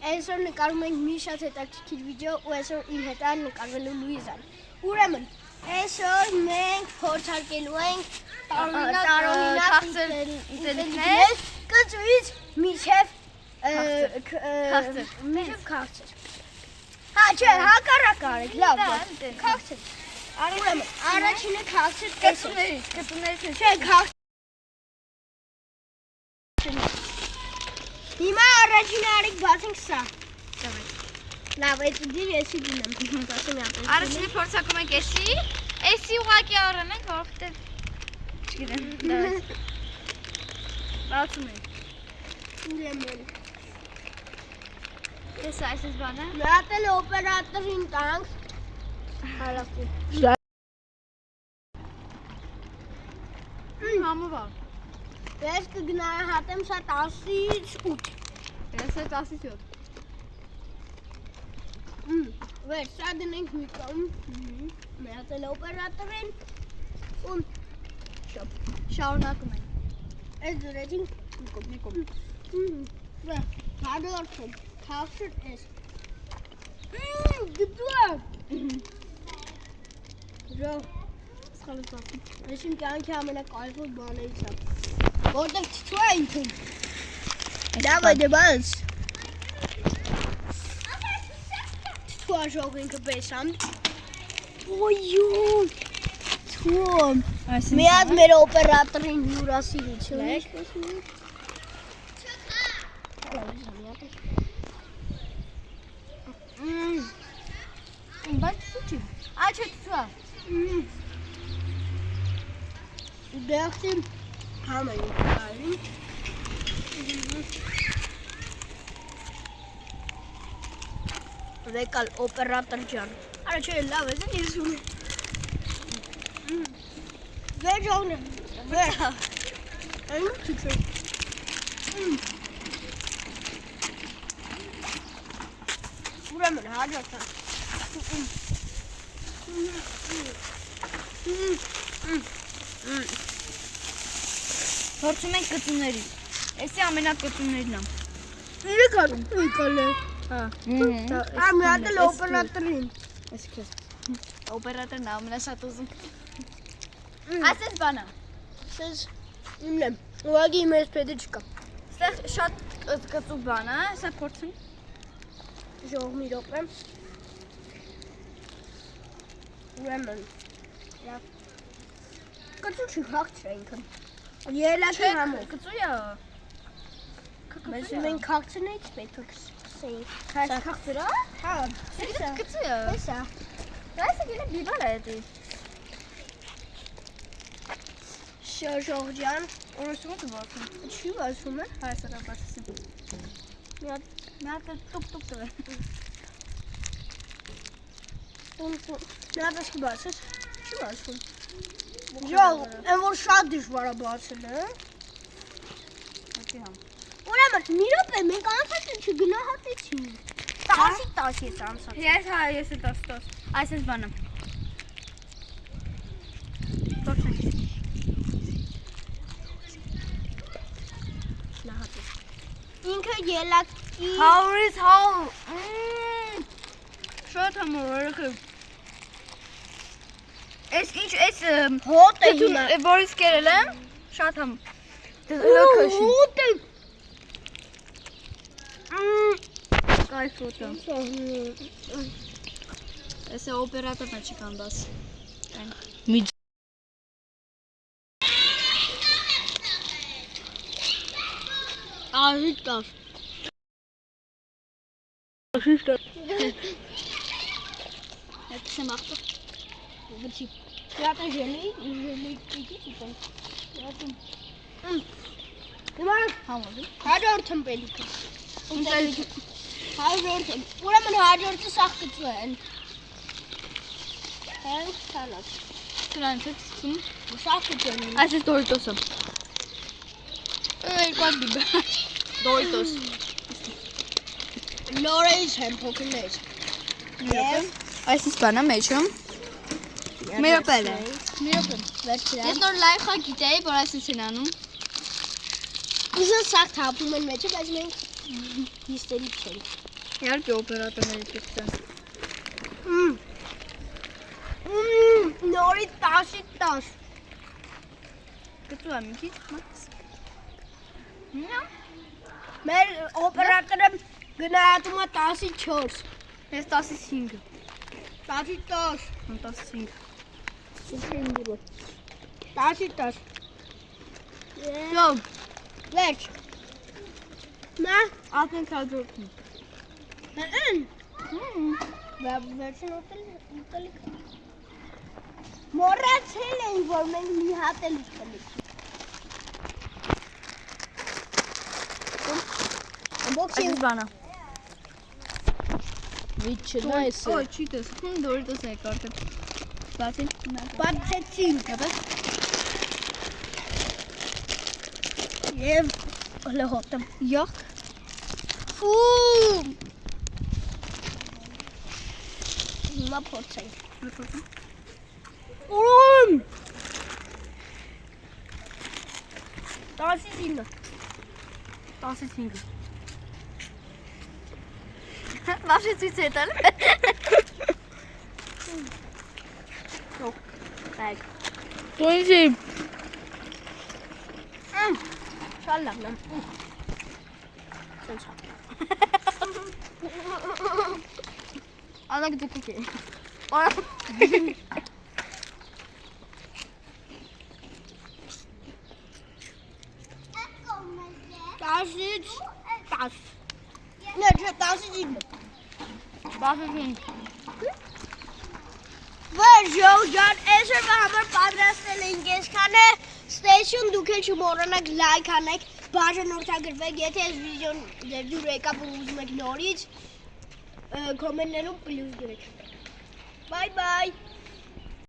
Այսօր նկարում ենք մի շատ հետաքրքիր վիդեո ու այսօր իր հետ է նկարվելու Լուիզան։ Ուրեմն, այսօր մենք փորձարկելու ենք տարօրինակ ուտելիքներ կծուից մինչև քաղցր։ Հա, չէ, հակառակ արեք, լավ, քաղցր։ Ուրեմն, առաջինը քաղցր կծուներից, չէ, քաղցր։ Հիմա առաջինը արեք բացենք սա։ Լավ, այդ դիր էսի դինեմ։ Առաջինը փորձարկում ենք էսի ուղղակի առնենք, որովհետև չգիտեմ, դավայ։ Բացում ենք։ Ուրեմն։ Էս այս բանը։ Նայել օպերատորին տանք։ Հարավի։ Համովար։ Ես կգնահատեմ սա 10-ից 8։ Ես 10-ից 7։ Վեր, սա դնենք մի կողմ։ Նայել օպերատորին։ ու Շարունակում ենք։ Այս դրեցին մի կողմ։ Վեր, հաջորդում, քաղցր էս։ Գտուա։ Ժո։ Սխալից ասում։ Ես իմ կյանքի ամենակայֆոտ բաներից է։ Որտեղ չծու է ինքն։ Դավայ դե բաց։ Չծու աժող ինքը բեսամ։ Ոյու։ Չծու։ Մի հատ մեր օպերատորին հյուրասիրություն եք։ Բայց սուչի։ Այ չէ ծուա։ Դեղտին համային կարին։ Վեկալ օպերատոր ջան։ Արա չէ լավ ես ես ունի։ Վեր ժողն է։ Վեր։ Այն չիքսը։ Ուրեմն հաջորդա։ Փորձում ենք կծուներից։ Էսի ամենակծուներն է։ Իրական է։ Հա։ Մի հատ էլ օպերատորին։ Էս քեզ։ Օպերատորն է ամենաշատ ուզում։ Այսպես բանը։ Սես իմն եմ։ Ուղղակի իմ ես պետը չկա։ Ստեղ շատ կծու բան է, սա փորձում։ Ժող մի րոպե։ Ուրեմն։ Լավ։ Կծու չի քաղցր է ինքն։ Ելակի համով։ Կծու է։ Մեզ մենք քաղցրներից պետք է կսեինք։ Քաղցր է։ Հա, Կծու է։ հեսա։ Դասը գինը բիբար է դի։ Ժող ջան, Օրոսում է բացում։ չի բացում է։ Հայսա դա բացում։ Մի հատ Նա տուկ տվե։ Մի հատ ասկի բացես։ Չի բացում։ Ժող, այն որ շատ դժվար է բացել է։ Ո՞նքի համ։ Ուրեմն, մի րոպե, մենք անցածը չգնահատեցինք։ 10-ից 10 ես անցած։ Ես 10։ Այսպես բանը։ Փորձենք։ Ինքը ելակի 100-ից 100։ Շատ համորը։ Էս ինչ էս հոտ է հիմա։ որից կերել եմ, շատ համ։ Լոքաշի։ Հոտ է։ Կայֆ ֆոտո։ Էս օպերատորն է չկան բաս։ Ահիտ կար։ Այդ չեմ ախտը։ Գցի։ Դատա ժելի պիտի չիպեն։ Հիմա Համոզի։ հաջորդում պետք է։ Ուտելիք։ Հաջորդում։ Ուրեմն հաջորդը սաղ կծու են։ Հենց սալատ։ Սրանց է ծում։ Սաղ կծու են։ Այս է դորիտոսը։ Երկու բիբա։ Դորիտոս։ Լորեից են փոքրներ։ Ես այս բանը մեջում։ Մերոպել է։ Վերջրան։ Ես նոր լայվ խա գիտեի, որ այսպես են անում։ Ուզը սաղ թափում են մեջը, բայց մենք հիստերիկ չենք։ Իհարկե օպերատորների պիցցան։ Նորից 10-ից 10։ Գտու եմ մի քիչ, մաքս։ Նա Մեր օպերատորը գնահատում է 10-ից 4։ ես 10-ից 5։ 10-ից 10։ 15։ 10-ից 10։ Լավ, Վերջ։ Նա ապենք հաջորդում։ վերջին ուտելիք։ Մոռացել ենք, որ մենք մի հատ էլ ուտելիք։ Ամբողջ Այս բանա։ վիճը Օ, չի տես, դորիտոս է կարտել։ Բացին, բացեցինք։ Ապես, Եվ լհոտը։ յախ, Ֆու։ Հիմա փորձենք։ Ուրում։ 10-ից 9։ 10-ից 5։ Բավշի ծույց է տալ։ Այդ։ Տույնջի։ Շատ լավն է։ Անակ դուք է։ 10-ից 10։ Նա չէ 10-ից 9։ Բավշին։ Վերջո ջան, այսօրվա համար պատրաստել ենք այսքանը։ Ստեյշն դուք էլ չմոռանաք լայք անեք, բաժանորդագրվեք, եթե այս վիդեոն ձեր դուր եկավ ու ուզում եք նորից, կոմենտներում պլյուս գրեք։ Բայ բայ։